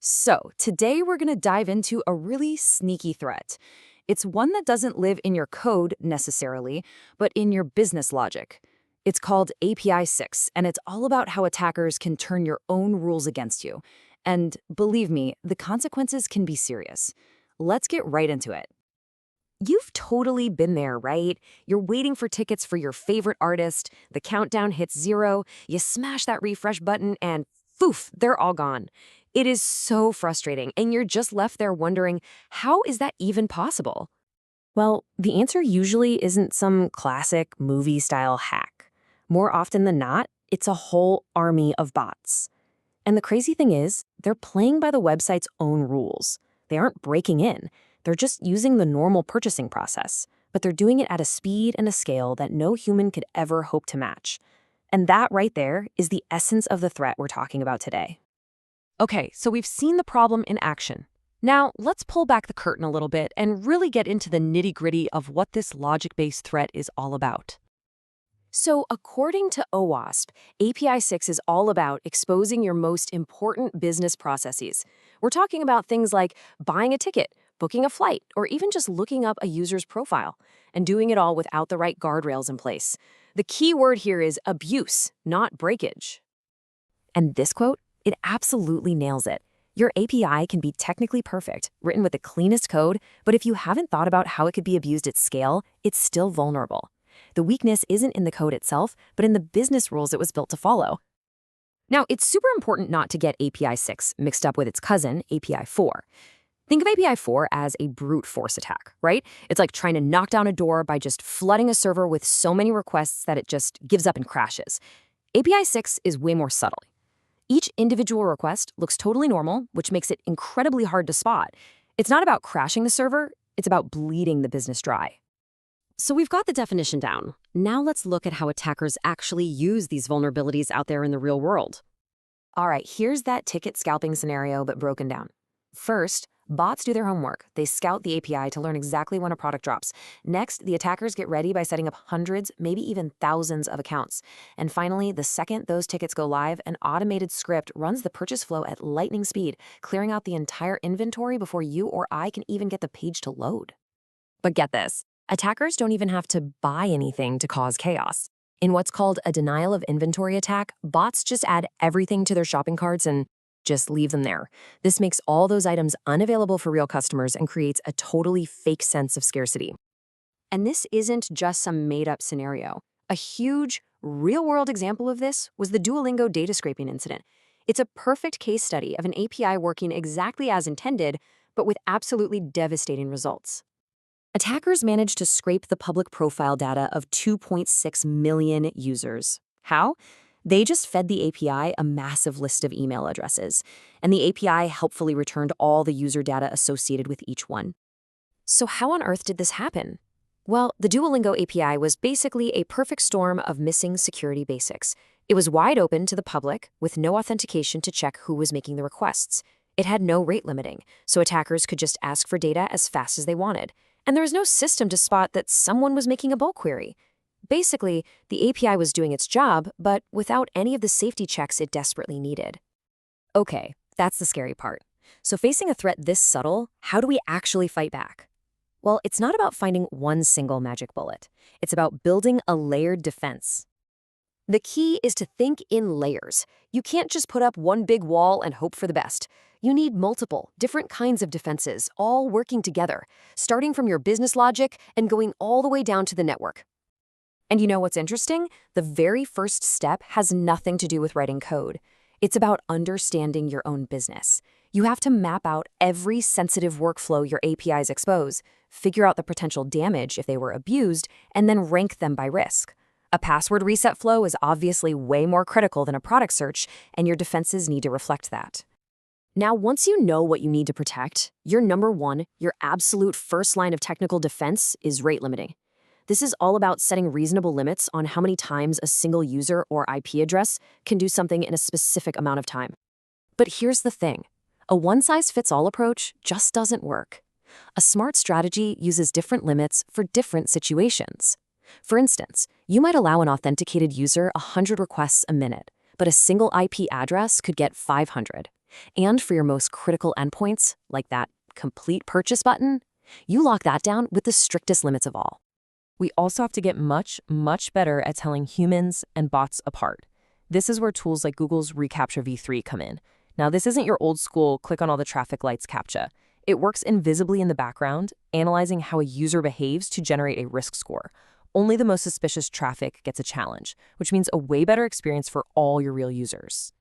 So, today we're going to dive into a really sneaky threat. It's one that doesn't live in your code necessarily, but in your business logic. It's called API 6, and it's all about how attackers can turn your own rules against you. And believe me, the consequences can be serious. Let's get right into it. You've totally been there, right? You're waiting for tickets for your favorite artist, the countdown hits 0, you smash that refresh button, and poof, they're all gone. It is so frustrating, and you're just left there wondering, how is that even possible? Well, the answer usually isn't some classic movie-style hack. More often than not, it's a whole army of bots. And the crazy thing is, they're playing by the website's own rules. They aren't breaking in. They're just using the normal purchasing process, but they're doing it at a speed and a scale that no human could ever hope to match. And that right there is the essence of the threat we're talking about today. Okay, so we've seen the problem in action. Now, let's pull back the curtain a little bit and really get into the nitty-gritty of what this logic-based threat is all about. So, according to OWASP, API 6 is all about exposing your most important business processes. We're talking about things like buying a ticket, booking a flight, or even just looking up a user's profile, and doing it all without the right guardrails in place. The key word here is abuse, not breakage. And this quote, it absolutely nails it. Your API can be technically perfect, written with the cleanest code, but if you haven't thought about how it could be abused at scale, it's still vulnerable. The weakness isn't in the code itself, but in the business rules it was built to follow. Now, it's super important not to get API 6 mixed up with its cousin, API 4. Think of API 4 as a brute force attack, right? It's like trying to knock down a door by just flooding a server with so many requests that it just gives up and crashes. API 6 is way more subtle. Each individual request looks totally normal, which makes it incredibly hard to spot. It's not about crashing the server, it's about bleeding the business dry. So we've got the definition down. Now let's look at how attackers actually use these vulnerabilities out there in the real world. All right, here's that ticket scalping scenario, but broken down. First, bots do their homework. They scout the API to learn exactly when a product drops. Next, the attackers get ready by setting up hundreds, maybe even thousands of accounts. And finally, the second those tickets go live, an automated script runs the purchase flow at lightning speed, clearing out the entire inventory before you or I can even get the page to load. But get this, attackers don't even have to buy anything to cause chaos. In what's called a denial of inventory attack, bots just add everything to their shopping carts and just leave them there. This makes all those items unavailable for real customers and creates a totally fake sense of scarcity. And this isn't just some made-up scenario. A huge, real-world example of this was the Duolingo data scraping incident. It's a perfect case study of an API working exactly as intended, but with absolutely devastating results. Attackers managed to scrape the public profile data of 2.6 million users. How? They just fed the API a massive list of email addresses, and the API helpfully returned all the user data associated with each one. So how on earth did this happen? Well, the Duolingo API was basically a perfect storm of missing security basics. It was wide open to the public, with no authentication to check who was making the requests. It had no rate limiting, so attackers could just ask for data as fast as they wanted. And there was no system to spot that someone was making a bulk query. Basically, the API was doing its job, but without any of the safety checks it desperately needed. Okay, that's the scary part. So facing a threat this subtle, how do we actually fight back? Well, it's not about finding one single magic bullet. It's about building a layered defense. The key is to think in layers. You can't just put up one big wall and hope for the best. You need multiple, different kinds of defenses, all working together, starting from your business logic and going all the way down to the network. And you know what's interesting? The very first step has nothing to do with writing code. It's about understanding your own business. You have to map out every sensitive workflow your APIs expose, figure out the potential damage if they were abused, and then rank them by risk. A password reset flow is obviously way more critical than a product search, and your defenses need to reflect that. Now, once you know what you need to protect, your number one, your absolute first line of technical defense is rate limiting. This is all about setting reasonable limits on how many times a single user or IP address can do something in a specific amount of time. But here's the thing. A one-size-fits-all approach just doesn't work. A smart strategy uses different limits for different situations. For instance, you might allow an authenticated user 100 requests a minute, but a single IP address could get 500. And for your most critical endpoints, like that complete purchase button, you lock that down with the strictest limits of all. We also have to get much, much better at telling humans and bots apart. This is where tools like Google's reCAPTCHA v3 come in. Now, this isn't your old school click on all the traffic lights CAPTCHA. It works invisibly in the background, analyzing how a user behaves to generate a risk score. Only the most suspicious traffic gets a challenge, which means a way better experience for all your real users.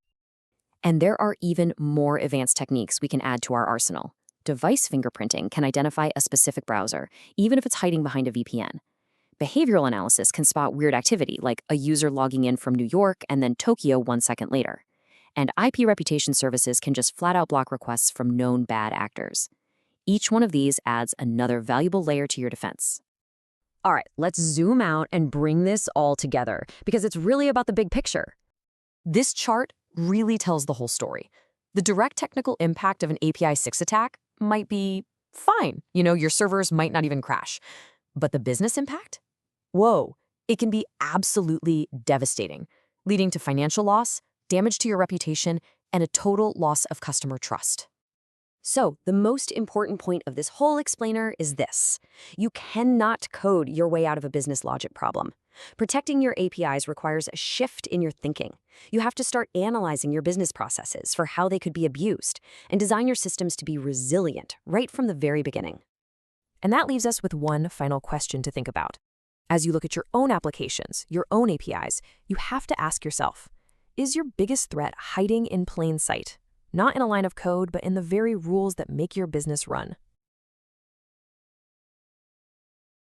And there are even more advanced techniques we can add to our arsenal. Device fingerprinting can identify a specific browser, even if it's hiding behind a VPN. Behavioral analysis can spot weird activity, like a user logging in from New York and then Tokyo 1 second later. And IP reputation services can just flat out block requests from known bad actors. Each one of these adds another valuable layer to your defense. All right, let's zoom out and bring this all together, because it's really about the big picture. This chart really tells the whole story. The direct technical impact of an API 6 attack might be fine. Your servers might not even crash. But the business impact? Whoa, it can be absolutely devastating, leading to financial loss, damage to your reputation, and a total loss of customer trust. So, the most important point of this whole explainer is this. You cannot code your way out of a business logic problem. Protecting your APIs requires a shift in your thinking. You have to start analyzing your business processes for how they could be abused, and design your systems to be resilient right from the very beginning. And that leaves us with one final question to think about. As you look at your own applications, your own APIs, you have to ask yourself, is your biggest threat hiding in plain sight? Not in a line of code, but in the very rules that make your business run.